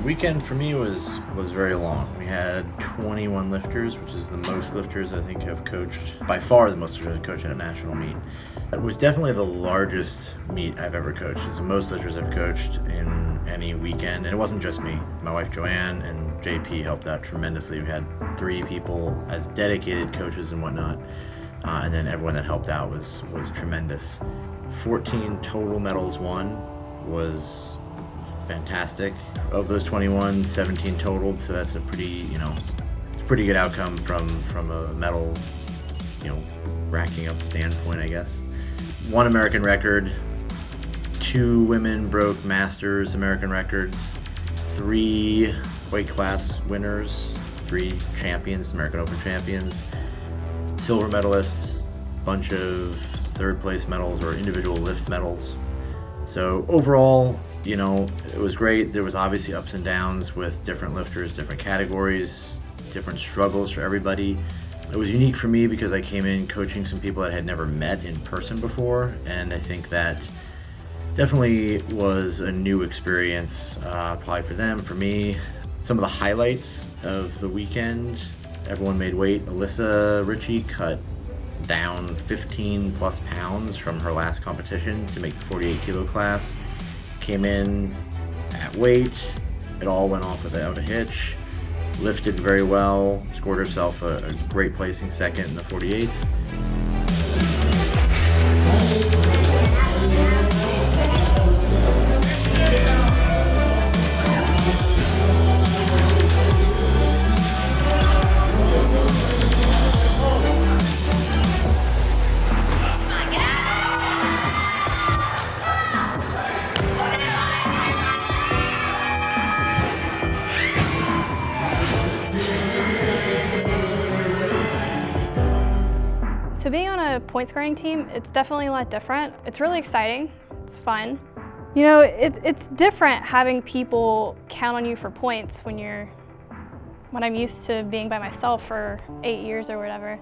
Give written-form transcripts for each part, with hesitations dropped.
weekend for me was very long. We had 21 lifters, which is the most lifters I think I've coached, by far the most lifters I've coached at a national meet. It was definitely the largest meet I've ever coached. It's the most lifters I've coached in any weekend, and it wasn't just me. My wife Joanne and JP helped out tremendously. We had 3 people as dedicated coaches and whatnot, and then everyone that helped out was tremendous. 14 total medals won was fantastic. Of those 21, 17 totaled, so that's a pretty good outcome from a medal, racking up standpoint, I guess. 1 American record, 2 women broke Masters American records, 3 weight class winners, 3 champions, American Open champions, silver medalists, bunch of third place medals or individual lift medals. So overall, it was great. There was obviously ups and downs with different lifters, different categories, different struggles for everybody. It was unique for me because I came in coaching some people that I had never met in person before, and I think that definitely was a new experience, probably for them, for me. Some of the highlights of the weekend: everyone made weight. Alyssa Ritchie cut down 15 plus pounds from her last competition to make the 48 kilo class. Came in at weight, it all went off without a hitch, lifted very well, scored herself a great placing second in the 48s. So being on a point scoring team, it's definitely a lot different. It's really exciting, it's fun. It's different having people count on you for points when I'm used to being by myself for 8 years or whatever.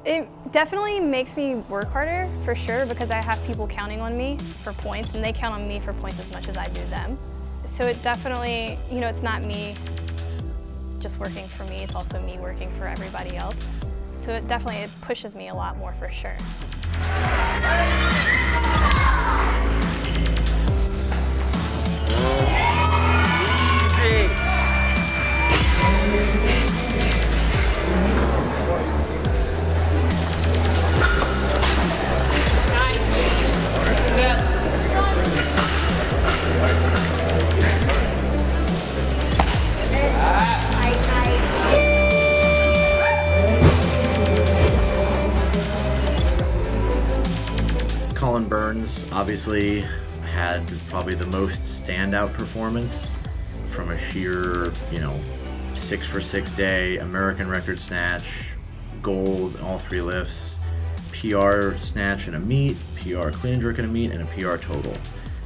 It definitely makes me work harder, for sure, because I have people counting on me for points, and they count on me for points as much as I do them. So it definitely, it's not me just working for me, it's also me working for everybody else. So it definitely pushes me a lot more, for sure. Colin Burns obviously had probably the most standout performance from a sheer, 6 for 6 day, American record snatch, gold in all 3 lifts, PR snatch in a meet, PR clean and jerk in a meet, and a PR total.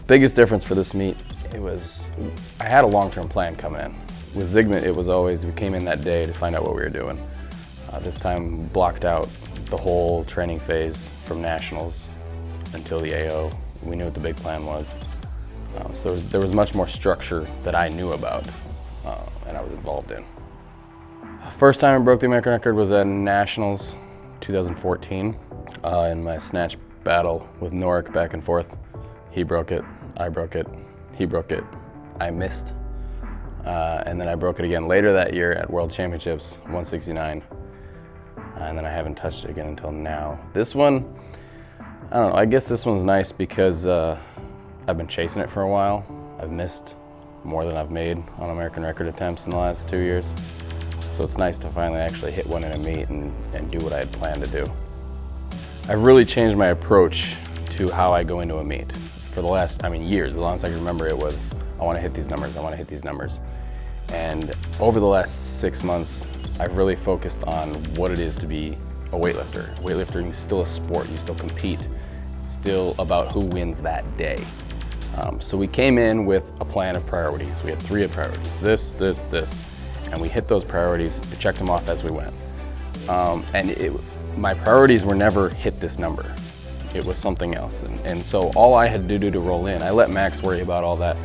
Biggest difference for this meet, I had a long-term plan coming in. With Zygmunt, it was always, we came in that day to find out what we were doing. This time blocked out the whole training phase from nationals until the AO. We knew what the big plan was. So there was much more structure that I knew about and I was involved in. First time I broke the American record was at Nationals 2014 in my snatch battle with Norik back and forth. He broke it, I broke it, he broke it, I missed. And then I broke it again later that year at World Championships, 169. And then I haven't touched it again until now. This one, I don't know, I guess this one's nice because I've been chasing it for a while. I've missed more than I've made on American record attempts in the last 2 years. So it's nice to finally actually hit one in a meet and do what I had planned to do. I've really changed my approach to how I go into a meet. For the last, years, as long as I can remember, it was, I want to hit these numbers, I want to hit these numbers. And over the last 6 months, I've really focused on what it is to be a weightlifter. Weightlifting is still a sport, you still compete. It's still about who wins that day. So we came in with a plan of priorities. We had 3 priorities, this, and we hit those priorities, we checked them off as we went. My priorities were never hit this number. It was something else. And so all I had to do to roll in, I let Max worry about all that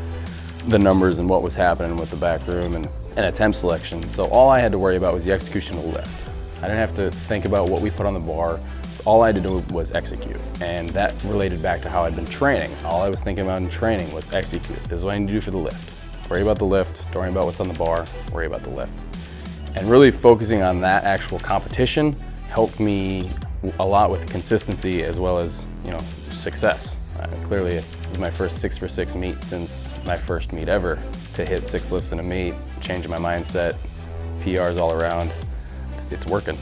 the numbers and what was happening with the back room and attempt selection. So all I had to worry about was the execution of the lift. I didn't have to think about what we put on the bar. All I had to do was execute. And that related back to how I'd been training. All I was thinking about in training was execute. This is what I need to do for the lift. Worry about the lift, don't worry about what's on the bar, worry about the lift. And really focusing on that actual competition helped me a lot with consistency as well as, success. Clearly, it was my first 6 for 6 meet since my first meet ever. To hit 6 lifts in a meet, changing my mindset, PRs all around, it's working.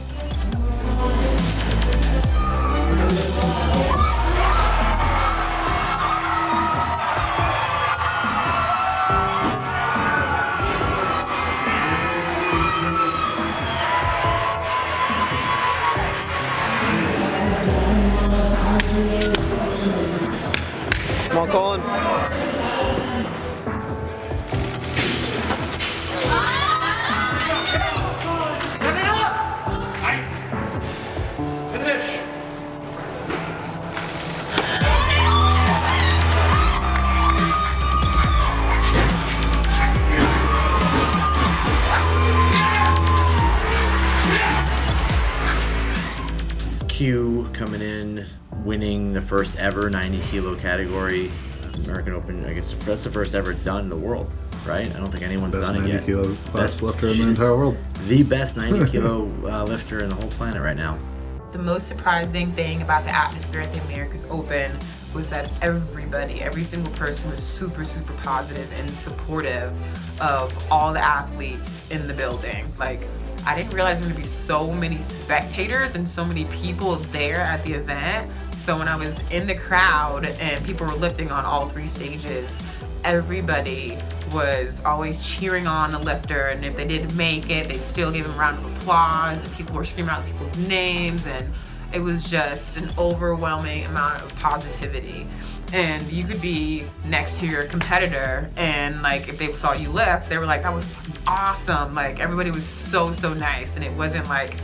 Come on, Colin. Finish. Q coming in, winning the first ever 90 kilo category American Open. I guess that's the first ever done in the world, right? I don't think anyone's Best done it 90 yet. kilo class lifter in the she's entire world. The best 90 kilo lifter in the whole planet right now. The most surprising thing about the atmosphere at the American Open was that every single person was super, super positive and supportive of all the athletes in the building. Like, I didn't realize there were gonna be so many spectators and so many people there at the event. So when I was in the crowd and people were lifting on all 3 stages, everybody was always cheering on the lifter, and if they didn't make it, they still gave them a round of applause, and people were screaming out people's names, and it was just an overwhelming amount of positivity. And you could be next to your competitor, and like if they saw you lift, they were like, that was awesome. Like everybody was so nice, and it wasn't like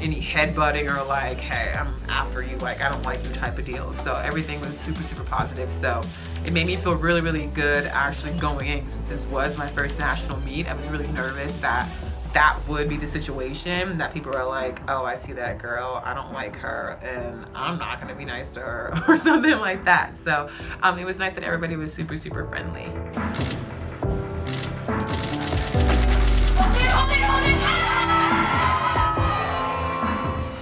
any headbutting or like, hey, I'm after you, like I don't like you type of deal. So everything was super, super positive. So it made me feel really, really good actually going in, since this was my first national meet. I was really nervous that that would be the situation, that people are like, oh, I see that girl, I don't like her, and I'm not gonna be nice to her or something like that. So it was nice that everybody was super, super friendly.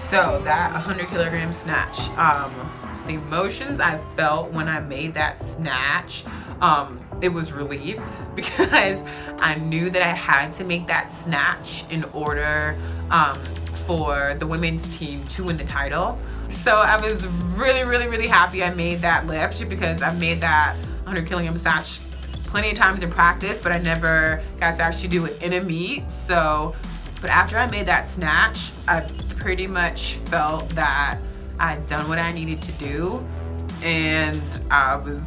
So that 100 kilogram snatch, the emotions I felt when I made that snatch, it was relief, because I knew that I had to make that snatch in order for the women's team to win the title. So I was really, really, really happy I made that lift, because I made that 100 kilogram snatch plenty of times in practice, but I never got to actually do it in a meet. So, but after I made that snatch, I pretty much felt that I'd done what I needed to do, and I was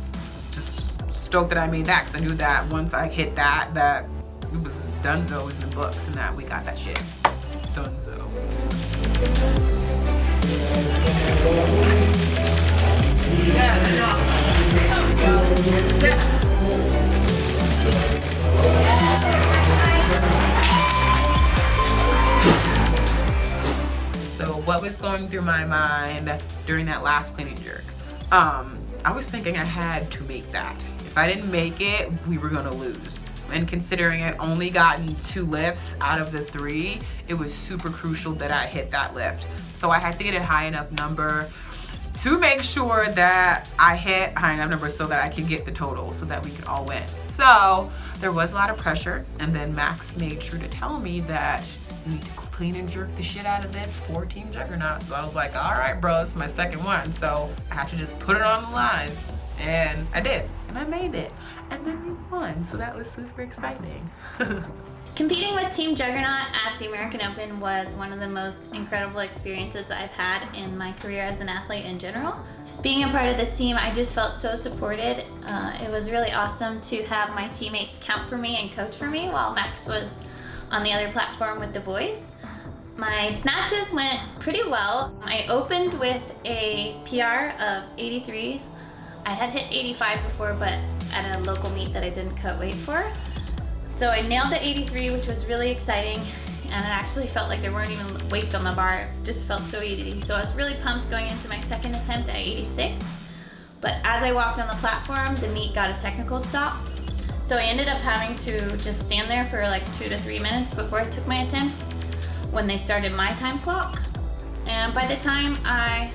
just stoked that I made that, because I knew that once I hit that it was donezo, it was in the books, and that we got that shit donezo. So what was going through my mind during that last clean and jerk? I was thinking I had to make that. If I didn't make it, we were gonna lose. And considering I'd only gotten 2 lifts out of the 3, it was super crucial that I hit that lift. So I had to get a high enough number to make sure that I hit a high enough number so that I could get the total, so that we could all win. So there was a lot of pressure, and then Max made sure to tell me that you need to clean and jerk the shit out of this for Team Juggernaut. So I was like, all right, bro, it's my second one. So I had to just put it on the line, and I did, and I made it. And then we won, so that was super exciting. Competing with Team Juggernaut at the American Open was one of the most incredible experiences I've had in my career as an athlete in general. Being a part of this team, I just felt so supported. It was really awesome to have my teammates count for me and coach for me while Max was on the other platform with the boys. My snatches went pretty well. I opened with a PR of 83. I had hit 85 before, but at a local meet that I didn't cut weight for. So I nailed the 83, which was really exciting, and it actually felt like there weren't even weights on the bar. It just felt so easy. So I was really pumped going into my second attempt at 86. But as I walked on the platform, the meet got a technical stop. So I ended up having to just stand there for like 2 to 3 minutes before I took my attempt when they started my time clock. And by the time I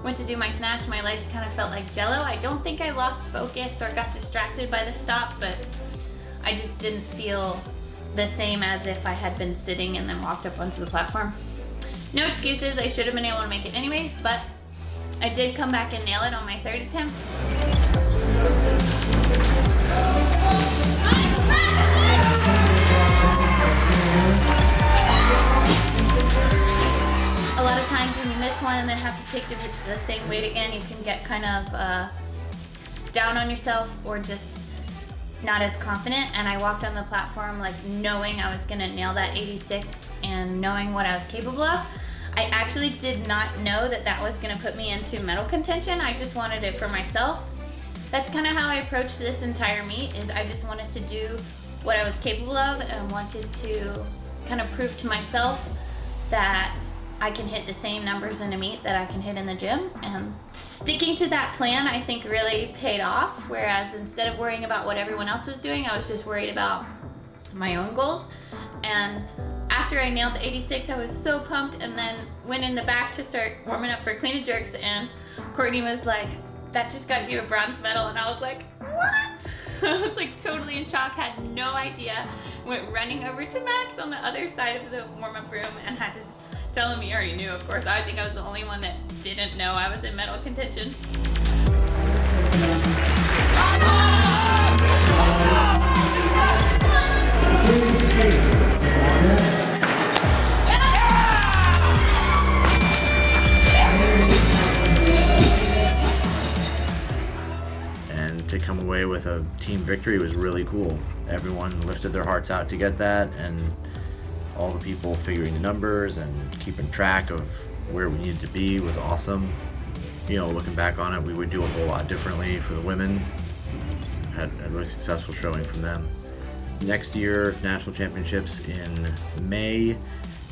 went to do my snatch, my legs kind of felt like jello. I don't think I lost focus or got distracted by the stop, but I just didn't feel the same as if I had been sitting and then walked up onto the platform. No excuses, I should have been able to make it anyways, but I did come back and nail it on my third attempt. A lot of times when you miss one and then have to take the same weight again, you can get kind of down on yourself or just not as confident. And I walked on the platform like knowing I was gonna nail that 86 and knowing what I was capable of. I actually did not know that that was gonna put me into medal contention. I just wanted it for myself. That's kind of how I approached this entire meet, is I just wanted to do what I was capable of and wanted to kind of prove to myself that I can hit the same numbers in a meet that I can hit in the gym. And sticking to that plan, I think, really paid off. Whereas instead of worrying about what everyone else was doing, I was just worried about my own goals. And after I nailed the 86, I was so pumped, and then went in the back to start warming up for clean and jerks, and Courtney was like, "That just got you a bronze medal," and I was like, "What?" I was like totally in shock, had no idea. Went running over to Max on the other side of the warm-up room and had to tell him. He already knew, of course. I think I was the only one that didn't know I was in medal contention. And to come away with a team victory was really cool. Everyone lifted their hearts out to get that, and all the people figuring the numbers and keeping track of where we needed to be was awesome. You know, looking back on it, we would do a whole lot differently for the women. Had a really successful showing from them. Next year, national championships in May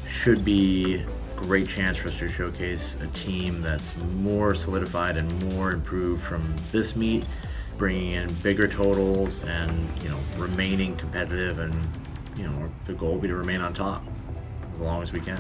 should be a great chance for us to showcase a team that's more solidified and more improved from this meet, bringing in bigger totals and, you know, remaining competitive, and, you know, the goal will be to remain on top as long as we can.